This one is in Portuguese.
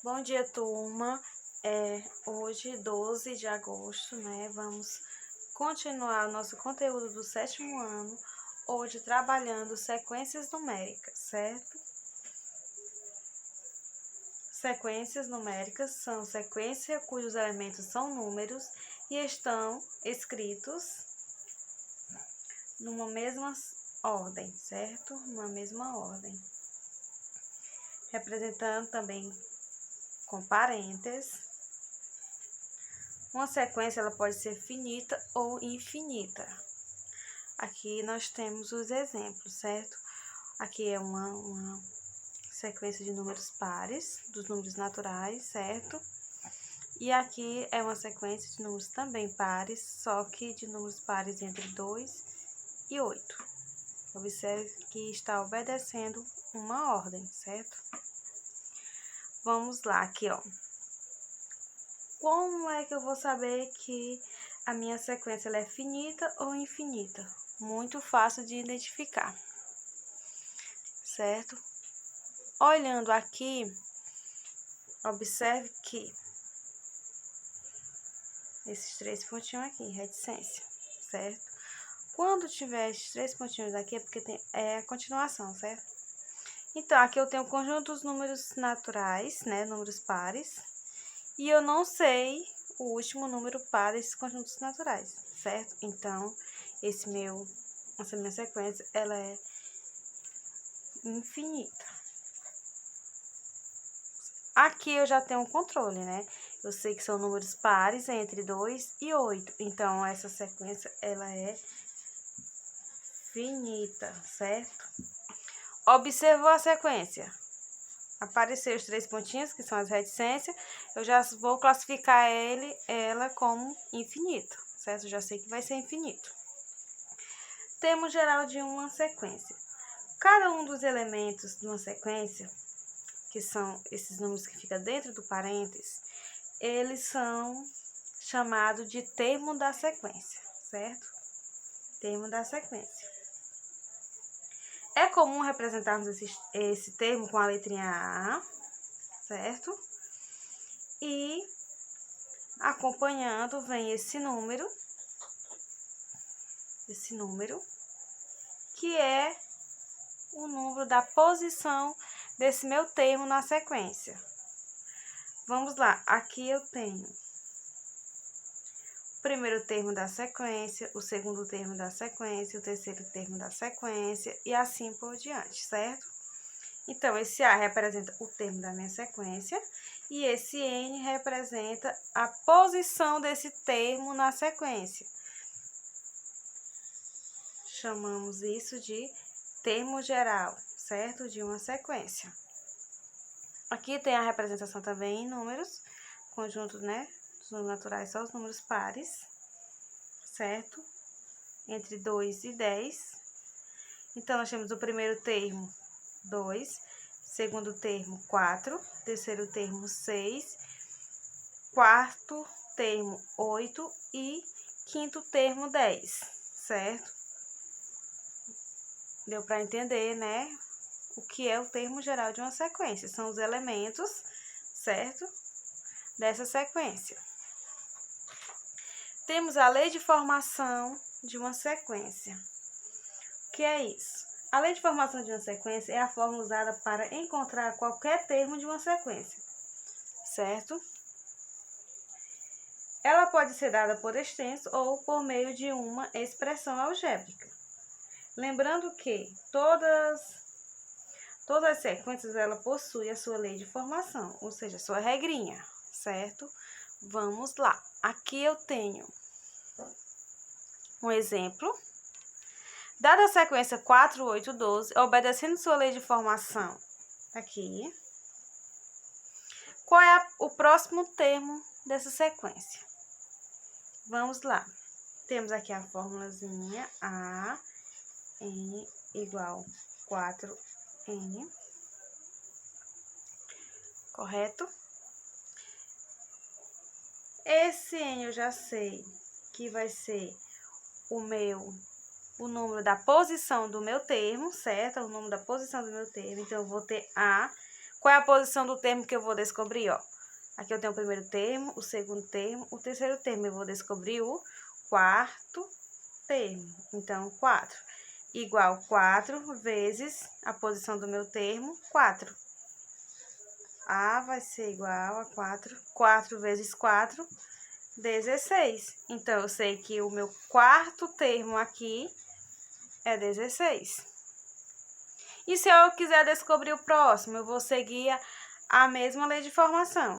Bom dia, turma. Hoje, 12 de agosto, né? Vamos continuar o nosso conteúdo do 7º ano, hoje trabalhando sequências numéricas, certo? Sequências numéricas são sequências cujos elementos são números e estão escritos numa mesma ordem, certo? Numa mesma ordem. Representando também com parênteses. Uma sequência ela pode ser finita ou infinita. Aqui nós temos os exemplos, certo? Aqui é uma sequência de números pares, dos números naturais, certo? E aqui é uma sequência de números também pares, só que de números pares entre 2 e 8. Observe que está obedecendo uma ordem, certo? Vamos lá, aqui, ó. Como é que eu vou saber que a minha sequência ela é finita ou infinita? Muito fácil de identificar, certo? Olhando aqui, observe que esses 3 pontinhos aqui, reticência, certo? Quando tiver esses 3 pontinhos aqui é porque é a continuação, certo? Então, aqui eu tenho o conjunto dos números naturais, né? Números pares. E eu não sei o último número par desses conjuntos naturais, certo? Então, essa minha sequência, ela é infinita. Aqui eu já tenho um controle, né? Eu sei que são números pares entre 2 e 8. Então, essa sequência, ela é finita, certo? Observou a sequência. Apareceram os 3 pontinhos, que são as reticências. Eu já vou classificar ela como infinito, certo? Eu já sei que vai ser infinito. Termo geral de uma sequência. Cada um dos elementos de uma sequência, que são esses números que ficam dentro do parênteses, eles são chamados de termo da sequência, certo? Termo da sequência. É comum representarmos esse termo com a letrinha A, certo? E acompanhando vem esse número, que é o número da posição desse meu termo na sequência. Vamos lá, aqui eu tenho o primeiro termo da sequência, o segundo termo da sequência, o terceiro termo da sequência e assim por diante, certo? Então, esse A representa o termo da minha sequência e esse N representa a posição desse termo na sequência. Chamamos isso de termo geral, certo? De uma sequência. Aqui tem a representação também em números, conjunto, né? Os números naturais são os números pares, certo? Entre 2 e 10. Então, nós temos o primeiro termo, 2, segundo termo, 4, terceiro termo, 6, quarto termo, 8 e quinto termo, 10, certo? Deu para entender, né? O que é o termo geral de uma sequência? São os elementos, certo? Dessa sequência. Temos a lei de formação de uma sequência. O que é isso? A lei de formação de uma sequência é a fórmula usada para encontrar qualquer termo de uma sequência, certo? Ela pode ser dada por extenso ou por meio de uma expressão algébrica. Lembrando que todas as sequências ela possuem a sua lei de formação, ou seja, a sua regrinha, certo? Vamos lá. Aqui eu tenho um exemplo. Dada a sequência 4, 8, 12, obedecendo sua lei de formação aqui, qual é o próximo termo dessa sequência? Vamos lá. Temos aqui a formulazinha A, N igual 4N, correto? Esse N eu já sei que vai ser o número da posição do meu termo, certo? O número da posição do meu termo. Então, eu vou ter A Qual é a posição do termo que eu vou descobrir, ó? Aqui eu tenho o primeiro termo, o segundo termo, o terceiro termo. Eu vou descobrir o quarto termo. Então, 4 igual 4 vezes a posição do meu termo, 4. A vai ser igual a 4. 4 vezes 4, 16. Então, eu sei que o meu quarto termo aqui é 16. E se eu quiser descobrir o próximo, eu vou seguir a mesma lei de formação.